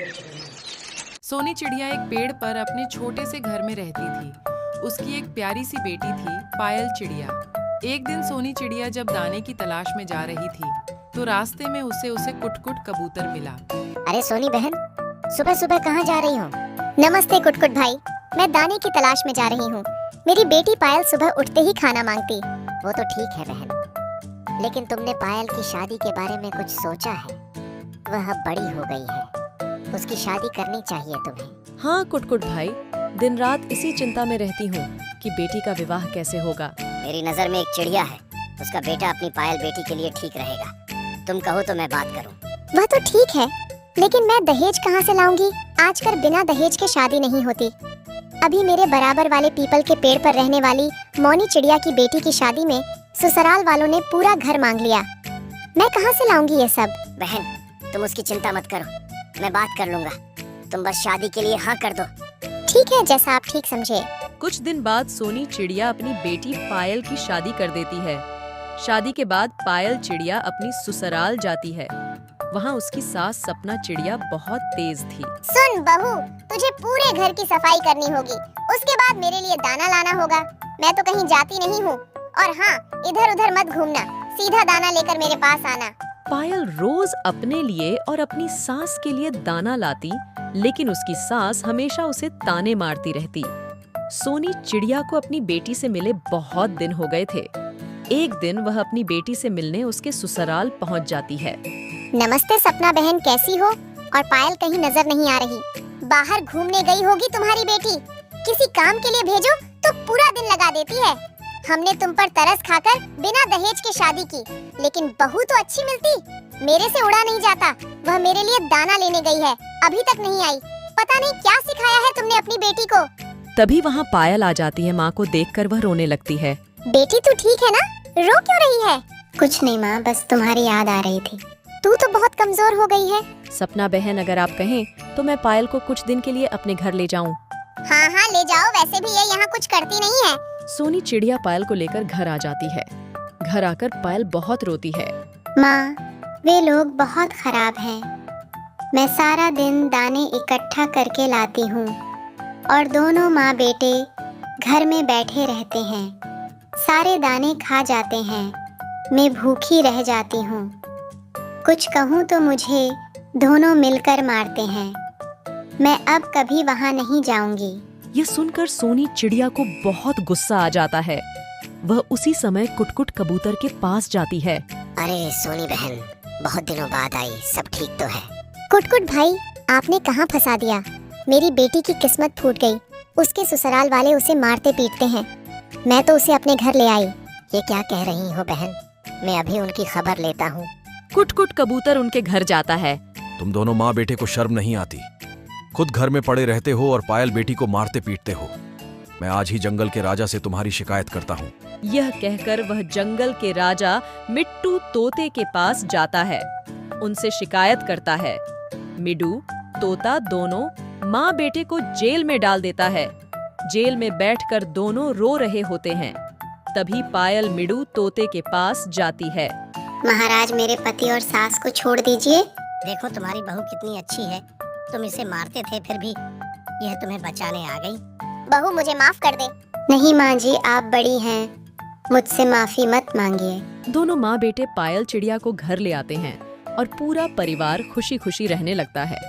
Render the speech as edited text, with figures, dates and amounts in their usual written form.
सोनी चिड़िया एक पेड़ पर अपने छोटे से घर में रहती थी। उसकी एक प्यारी सी बेटी थी, पायल चिड़िया। एक दिन सोनी चिड़िया जब दाने की तलाश में जा रही थी तो रास्ते में उसे कुटकुट कबूतर मिला। अरे सोनी बहन, सुबह सुबह कहाँ जा रही हो? नमस्ते कुटकुट भाई, मैं दाने की तलाश में जा रही हूँ। मेरी बेटी पायल सुबह उठते ही खाना मांगती। वो तो ठीक है बहन, लेकिन तुमने पायल की शादी के बारे में कुछ सोचा है? वह अब बड़ी हो गई है, उसकी शादी करनी चाहिए तुम्हें। हाँ कुटकुट भाई, दिन रात इसी चिंता में रहती हूँ कि बेटी का विवाह कैसे होगा। मेरी नजर में एक चिड़िया है, उसका बेटा अपनी पायल बेटी के लिए ठीक रहेगा। तुम कहो तो मैं बात करूं। वह तो ठीक है, लेकिन मैं दहेज कहाँ से लाऊंगी? आजकल बिना दहेज के शादी नहीं होती। अभी मेरे बराबर वाले पीपल के पेड़ पर रहने वाली मौनी चिड़िया की बेटी की शादी में ससुराल वालों ने पूरा घर मांग लिया। मैं कहाँ से लाऊंगी ये सब? बहन, तुम उसकी चिंता मत करो, मैं बात कर लूंगा। तुम बस शादी के लिए हाँ कर दो। ठीक है, जैसा आप ठीक समझे। कुछ दिन बाद सोनी चिड़िया अपनी बेटी पायल की शादी कर देती है। शादी के बाद पायल चिड़िया अपनी ससुराल जाती है। वहाँ उसकी सास सपना चिड़िया बहुत तेज थी। सुन बहू, तुझे पूरे घर की सफाई करनी होगी, उसके बाद मेरे लिए दाना लाना होगा। मैं तो कहीं जाती नहीं हूँ। और हाँ, इधर उधर मत घूमना, सीधा दाना लेकर मेरे पास आना। पायल रोज अपने लिए और अपनी सास के लिए दाना लाती, लेकिन उसकी सास हमेशा उसे ताने मारती रहती। सोनी चिड़िया को अपनी बेटी से मिले बहुत दिन हो गए थे। एक दिन वह अपनी बेटी से मिलने उसके ससुराल पहुंच जाती है। नमस्ते सपना बहन, कैसी हो? और पायल कहीं नजर नहीं आ रही। बाहर घूमने गई होगी तुम्हारी बेटी। किसी काम के लिए भेजो तो पूरा दिन लगा देती है। हमने तुम पर तरस खाकर बिना दहेज के शादी की, लेकिन बहू तो अच्छी मिलती। मेरे से उड़ा नहीं जाता। वह मेरे लिए दाना लेने गई है, अभी तक नहीं आई। पता नहीं क्या सिखाया है तुमने अपनी बेटी को। तभी वहाँ पायल आ जाती है। माँ को देखकर वह रोने लगती है। बेटी तू ठीक है ना? रो क्यों रही है? कुछ नहीं माँ, बस तुम्हारी याद आ रही थी। तू तो बहुत कमजोर हो गई है। सपना बहन, अगर आप कहें तो मैं पायल को कुछ दिन के लिए अपने घर ले जाऊं। हाँ हाँ ले जाओ, वैसे भी ये यहाँ कुछ करती नहीं है। सोनी चिड़िया पायल को लेकर घर आ जाती है। घर आकर पायल बहुत रोती है। माँ, वे लोग बहुत खराब हैं। मैं सारा दिन दाने इकट्ठा करके लाती हूँ और दोनों माँ बेटे घर में बैठे रहते हैं। सारे दाने खा जाते हैं, मैं भूखी रह जाती हूँ। कुछ कहूँ तो मुझे दोनों मिलकर मारते हैं। मैं अब कभी वहाँ नहीं जाऊंगी। यह सुनकर सोनी चिड़िया को बहुत गुस्सा आ जाता है। वह उसी समय कुटकुट कबूतर के पास जाती है। अरे सोनी बहन, बहुत दिनों बाद आई, सब ठीक तो है? कुटकुट भाई, आपने कहाँ फंसा दिया? मेरी बेटी की किस्मत फूट गई। उसके ससुराल वाले उसे मारते पीटते हैं। मैं तो उसे अपने घर ले आई। ये क्या कह रही हो बहन? मैं अभी उनकी खबर लेता हूँ। कुटकुट कबूतर उनके घर जाता है। तुम दोनों माँ बेटे को शर्म नहीं आती? खुद घर में पड़े रहते हो और पायल बेटी को मारते पीटते हो। मैं आज ही जंगल के राजा से तुम्हारी शिकायत करता हूँ। यह कहकर वह जंगल के राजा मिट्टू तोते के पास जाता है। उनसे शिकायत करता है। मिडू तोता दोनों माँ बेटे को जेल में डाल देता है। जेल में बैठकर दोनों रो रहे होते हैं। तभी पायल मिडू तोते के पास जाती है। महाराज, मेरे पति और सास को छोड़ दीजिए। देखो तुम्हारी बहू कितनी अच्छी है। तुम इसे मारते थे, फिर भी यह तुम्हें बचाने आ गई। बहू, मुझे माफ कर दे। नहीं माँ जी, आप बड़ी हैं, मुझसे माफी मत मांगिए। दोनों माँ बेटे पायल चिड़िया को घर ले आते हैं और पूरा परिवार खुशी खुशी रहने लगता है।